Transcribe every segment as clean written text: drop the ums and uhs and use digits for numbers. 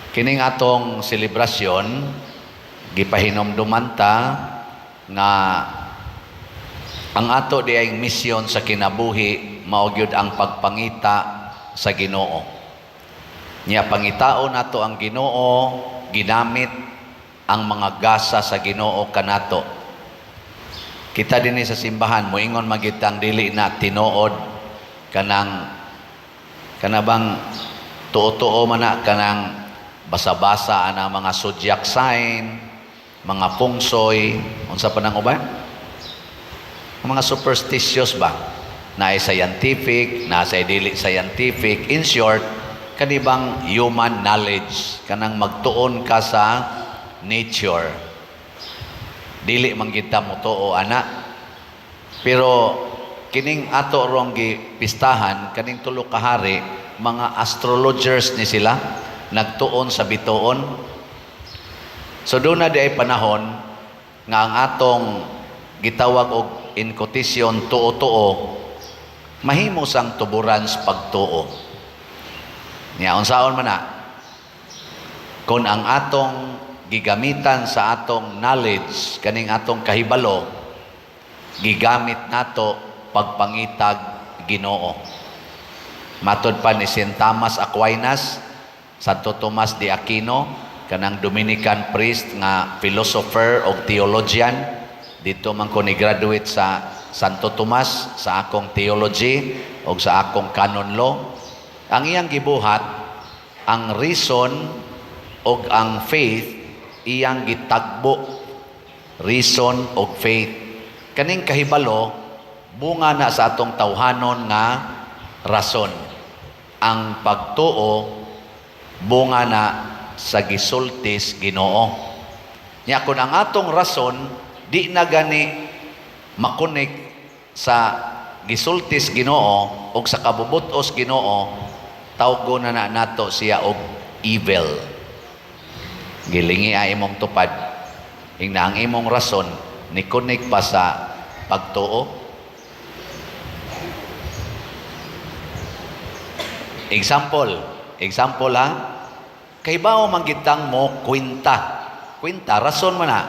Kining atong selebrasyon gipahinomduman ta nga ang ato di ay misyon sa kinabuhi mao gyud ang pagpangita sa Ginoo. Nya pangitaon nato ang Ginoo ginamit ang mga gasa sa Ginoo kanato. Kita dinhi sa simbahan moingon magitang dili na tinuod kanabang tuo-tuo man na kanang basa-basa ana mga zodiac sign, mga feng shui, unsa pa nang uban? Mga superstitious ba? Na ay scientific, na ay dili scientific. In short, kanibang human knowledge, kanang magtuon ka sa nature. Dili man kita mo tuo ana. Pero kining ato rong gipistahan kaning tulo ka hari, mga astrologers ni sila nagtuon sa bituon. So doon na di ay panahon nga ang atong gitawag og inquisition tuo-tuo mahimo sang tuburan sa pagtuo. Nya unsaon man na kun ang atong gigamitan sa atong knowledge kaning atong kahibalo gigamit nato pagpangitag Ginoo. Matud pa ni Saint Thomas Aquinas, Santo Tomas de Aquino, kanang Dominican priest nga philosopher o theologian, dito man ko ni graduate sa Santo Tomas sa akong theology o sa akong canon law. Ang iyang gibuhat, ang reason o ang faith iyang gitagbo. Reason o faith. Kaning kahibalo bunga na sa atong tawhanon nga rason. Ang pagtuo bunga na sa gisultis Ginoo. Nya kun ang atong rason di na gani makunik sa gisultis Ginoo o sa kabubutos Ginoo, tawgo na nato siya og evil. Gilingi ay imong tupad. Ingna ang imong rason ni kunik pa sa pagtuo. Example ha. Kay bao manggitang mo kwenta. Kwenta, rason man na.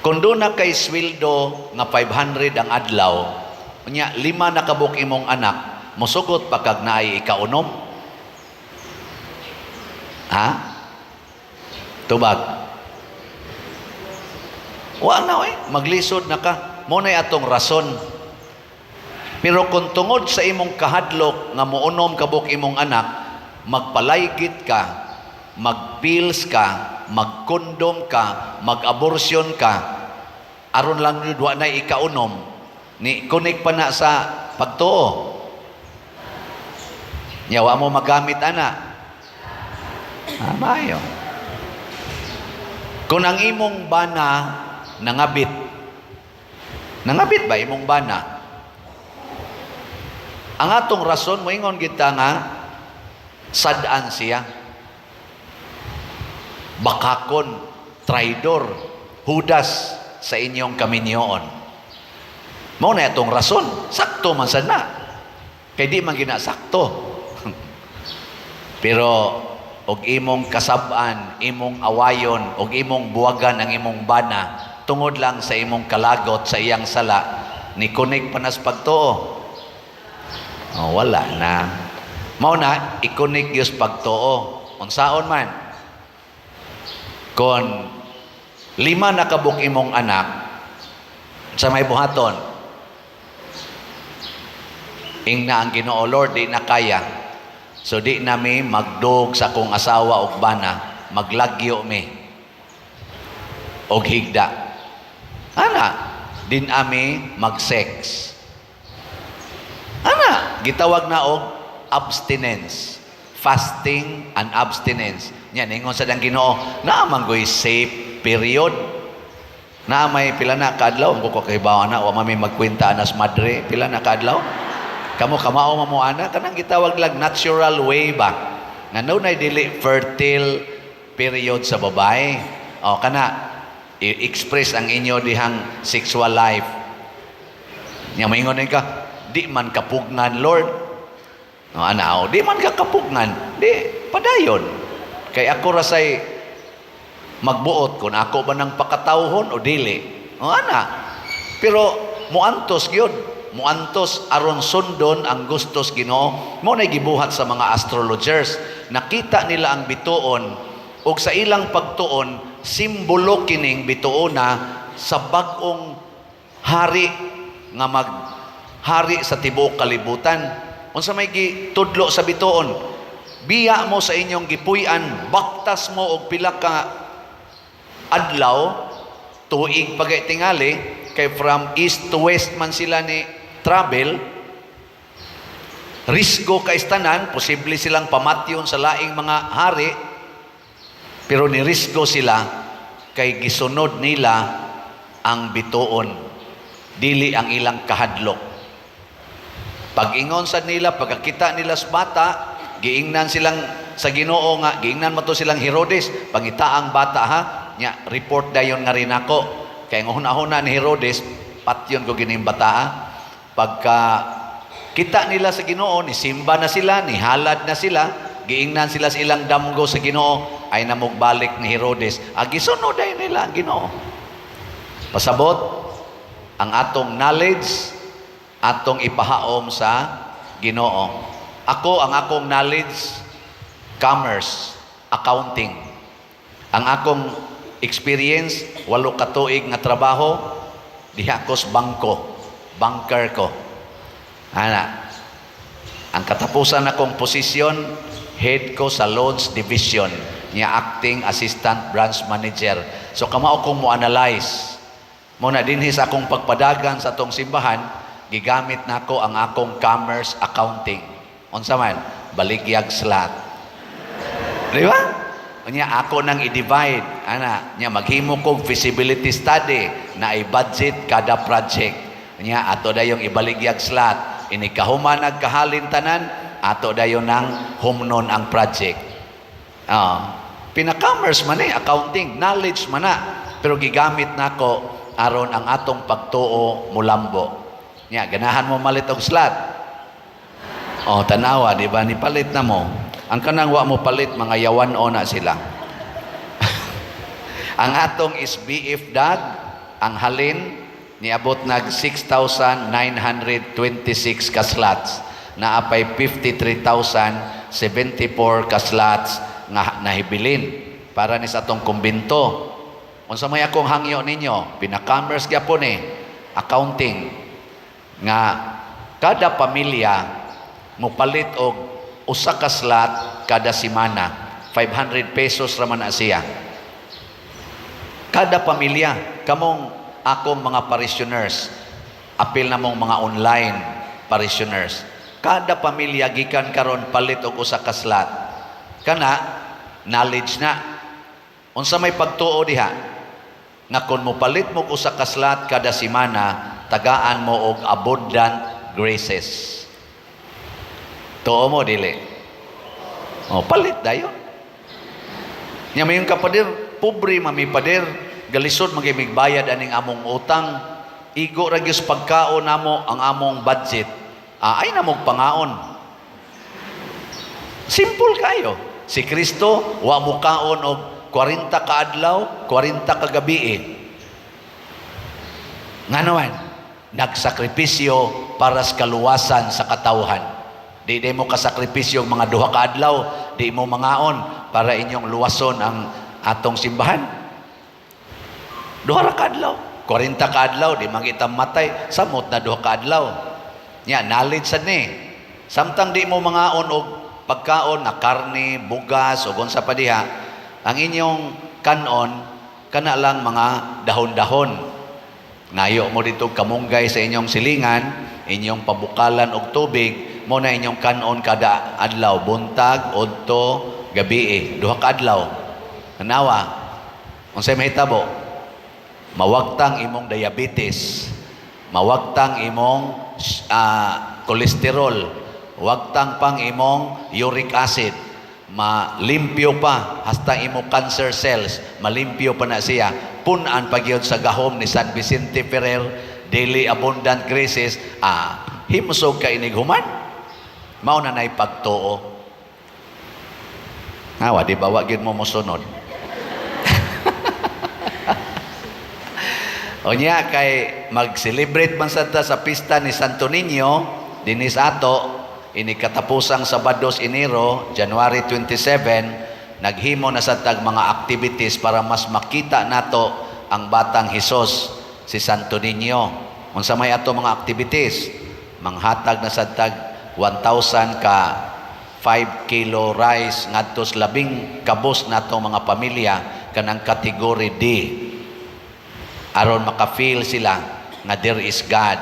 Kung doon na kay sweldo nga 500 ang adlaw, nya 5 na kabuk imong anak, musugot pa kag naay ikaunom? Ha? Tubag. Wa na maglisod na ka. Munay atong rason. Pero kung tungod sa imong kahadlok nga muunom kabuk imong anak, magpalaygit ka, magpills ka, magkondom ka, mag-abortion ka, aron lang yun wa na ikaunom, ni kunik pa na sa pagtuo. Nyawa mo magamit ana. Mayo. Kung ang imong bana nangabit ba imong bana? Ang atong rason, moingon kita nga, sadaan siya. Bakakon, traidor, hudas sa inyong kaminyoon. Mao na atong rason. Sakto man sana. Kay di man ginasakto. Pero, og imong kasab-an, imong awayon, og imong buwagan ang imong bana, tungod lang sa imong kalagot sa iyang sala, ni kunig panas pagtuo. Oh, wala na. Mao na ikunik Dios pagtuo. Unsaon man? Kon 5 na kabuk imong anak sa may buhaton, ingna ang Ginoo, Lord, di na kaya. So di nami magdug sa kong asawa og bana, maglagyo mi og higda. Ana, din ami mag-sex. Ana, gitawag na og abstinence. Fasting and abstinence. Yan, ingon sa dang Ginoo, naamang go'y safe period. Na may pila na kadlaw, ang kukakibawa na, o mami magkwenta anas madre, pila na kadlaw. Kamu kamao mamuana, kanang gitawag lang natural way ba? Nga no na dili fertile period sa babae. O, kana, i-express ang inyo dihang sexual life. Nga maingon ka, di man kapugnan, Lord. No, anaw, di man ka kapugnan. Di, padayon. Kay ako rasay magbuot kung ako ba ng pakatawhon o dili. O ana. Pero muantos gyud. Muantos aron sundon ang gustos Ginoo. Mo na gibuhat sa mga astrologers. Nakita nila ang bituon ug sa ilang pagtuon simbolo kining bituona sa bag-ong hari nga maghari sa tibuok kalibutan. Unsa may gitudlo sa bituon? Biya mo sa inyong gipuy-an, baktas mo og pila ka adlaw, tuig pagay tingali, kay from east to west man sila ni travel, risko kay tanan, posible silang pamatyon sa laing mga hari, pero ni risko sila kay gisunod nila ang bituon, dili ang ilang kahadlok. Pag-ingon sa nila, pagkakita nila sa bata, giingnan silang sa Ginoo nga, giingnan mo to silang Herodes, pangita ang bata ha, nya report dayon nga rin ako. Kaya ng huna-huna ni Herodes, patyon ko gining bata ha. Pagka kita nila sa Ginoo, ni simba na sila, ni halad na sila, giingnan sila sa ilang damgo sa Ginoo, ay namugbalik ni Herodes. Gisunod ay nila ang Ginoo. Pasabot, ang atong knowledge, atong ipahaom sa Ginoo. Ako, ang akong knowledge, commerce, accounting. Ang akong experience, 8 ka tuig nga trabaho, diha ko sa bangko, banker ko. Ana, ang katapusan akong posisyon, head ko sa loans division, niya acting assistant branch manager. So kamao kong mo analyze. Muna dinhi sa akong pagpadagan sa atong simbahan, gigamit nako ang akong commerce accounting. Unsa man? Baligyag slot. Di ba? Nya ako nang i-divide. Ana, nya maghimo kog feasibility study na i-budget kada project. Nya ato dayong ibaligyag slot. Ini kahuman nagkahalin tanan, ato dayon nang humnon ang project. Pina-commerce man accounting, knowledge man na. Pero gigamit nako aron ang atong pagtuo mulambo. Nya ganahan mo malit og slot. Tanawa, di ba? Ni palit na mo. Ang kanang wa mo palit, mga yawan o na sila. Ang atong SBF DAG, ang halin, niabot nag 6,926 ka slots. Naapay 53,074 ka slots nga nahibilin para ni sa atong kumbinto. Unsa may akong hangyo ninyo, pina-commerce gyapon accounting, nga kada pamilya mupalit og usa ka slot kada semana, 500 pesos raman na siya. Kada pamilya, kamong akong mga parishioners, apil na mong mga online parishioners, kada pamilya gikan karon palit og usa ka slot. Kana knowledge na. Unsa may pagtuo diha? Nga kun mo palit mo usa ka slot kada semana, tagaan mo og abundant graces. Tuo mo, dili. Palit dayon. Nya mayon kapadir, pobre mami padir, galisod magimigbayad aning among utang, igo ra gyud pagkaon namo ang among budget. Ay namog pangaon. Simple kayo. Si Kristo wa mo kaon og 40 ka adlaw, 40 ka gabi. Nganoan, nagsakripisyo para sa kaluwasan sa katawhan. Di mo kasakripisyo mga 2 ka adlaw, di mo mangaon para inyong luwason ang atong simbahan. 2 ra ka adlaw, 40 ka adlaw, di mangita matay, samot na 2 ka adlaw. Nya, knowledge sad ni. Samtang di mo mangaon og pagkaon na karne, bugas, o gunsa pa diha, ang inyong kanon, kana lang mga dahon-dahon. Ngayo mo dito kamunggay sa inyong silingan, inyong pabukalan og tubig, mo na inyong kanon kada adlaw, buntag, udto, gabi 2 ka adlaw. Hanawa, unsay mahitabo? Mawagtang imong diabetes, mawagtang imong kolesterol, wagtang pang imong uric acid, malimpyo pa hasta imong cancer cells, malimpyo pa na siya. Punan pagyod sa gahom ni San Vicente Ferrer, daily abundant graces, himsog ka inighuman. Mao na nay pagtuo. Hawa, di ba wag yun mo mosunod? O niya, kay mag-celebrate man sa pista ni Santo Niño, dinis ato, ini katapusang Sabado Enero, January 27, naghimo na sa tag mga activities para mas makita nato ang batang Hesus, si Santo Niño. Unsa may ato mga activities? Manghatag na sa tag 1,000 ka 5 kilo rice ngadto sa 10 kabus nato mga pamilya kanang category D, aron maka-feel sila nga there is God.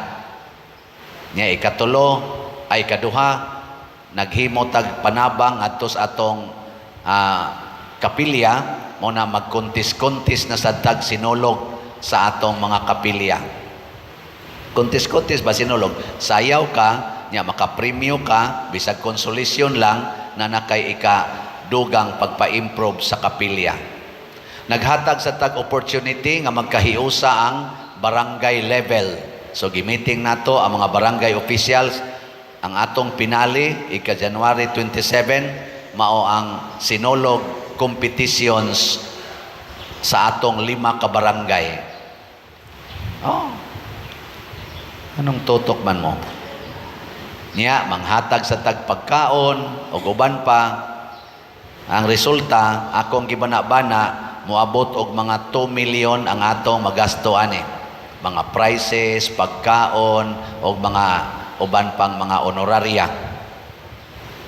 Nya ikatulo ay kaduha, naghimo tag panabang atos atong kapilya, mo na magkuntis-kuntis na sa tag sinulog sa atong mga kapilya. Kuntis-kuntis ba sinulog? Sayaw ka, nya makapremyo ka, bisag konsolasyon lang na nakay dugang pagpa-improve sa kapilya. Naghatag sa tag opportunity nga magkahiusa ang barangay level. So gimiting nato ang mga barangay officials. Ang atong pinali ika-January 27 mao ang sinulog competitions sa atong 5 ka barangay. Oh. Anong tutok man mo? Niya manghatag sa tag pagkaon o uban pa. Ang resulta akong gibana-bana moabot og mga 2 million ang atong magasto ani. Mga prices, pagkaon o mga uban pang mga honoraria.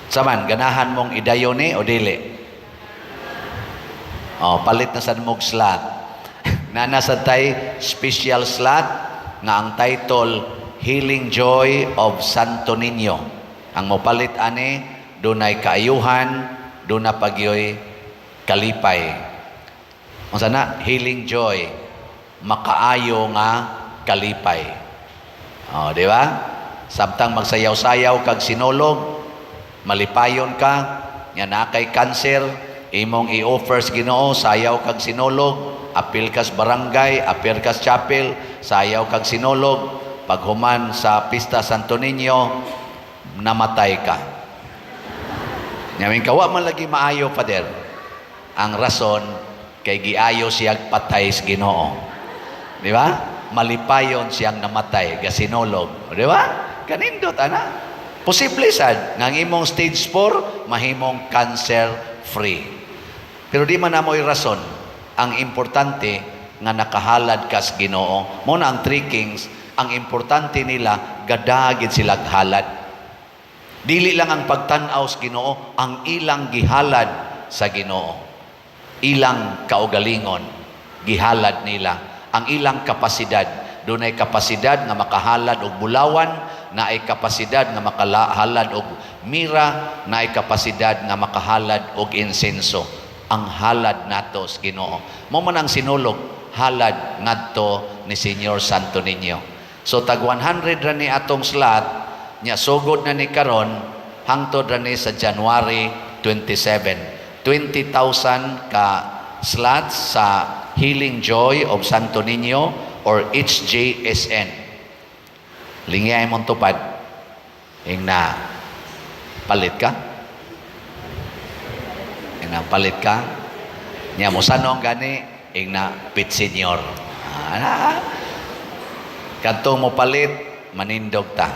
Saman, ganahan mong idayon ni o dili? O, palit na sa mong slot. Nana sa tay special slot nga ang title Healing Joy of Santo Niño. Ang mopalit ani, dunay kaayuhan, duna pagyoy kalipay. Ang sana, healing joy, makaayo nga kalipay. O, di ba? Samtang magsayaw-sayaw kag sinulog, malipayon ka, nga na kay cancer, imong i-offer sa Ginoo, sayaw kag sinulog, apil kas barangay, apil kas chapel, sayaw kag sinulog, paghuman sa Pista Santo Niño, namatay ka. Nyaming kawa man lagi maayo, Pader. Ang rason, kay giayo siyang patay sa Ginoo. Di ba? Malipayon siyang namatay, gasinulog. Di ba? Kanindot, ana. Posible sad, nang imong stage 4, mahimong cancer-free. Pero di man na mo'y rason. Ang importante, nga nakahalad ka sa Ginoo. Muna ang 3 kings, ang importante nila, gadagid silang halad. Dili lang ang pagtanaw sa Ginoo, ang ilang gihalad sa Ginoo. Ilang kaugalingon, gihalad nila. Ang ilang kapasidad, doon ay kapasidad nga makahalad og bulawan, na ay kapasidad nga makahalad og mira, na ay kapasidad nga makahalad og insenso. Ang halad nato sa Ginoo. Mo man ang sinulog, halad ngadto ni Señor Santo Niño. So tag 100 ra ni atong slot, nya sugod na ni karon hangtod ra ni sa January 27. 20,000 ka slots sa Healing Joy of Santo Niño or HJSN. Lingay mong tupad. Ing na palit ka? Ing na palit ka? Nya mo sanong gani, ing na pit senior. Kanto mo palit, manindog ta.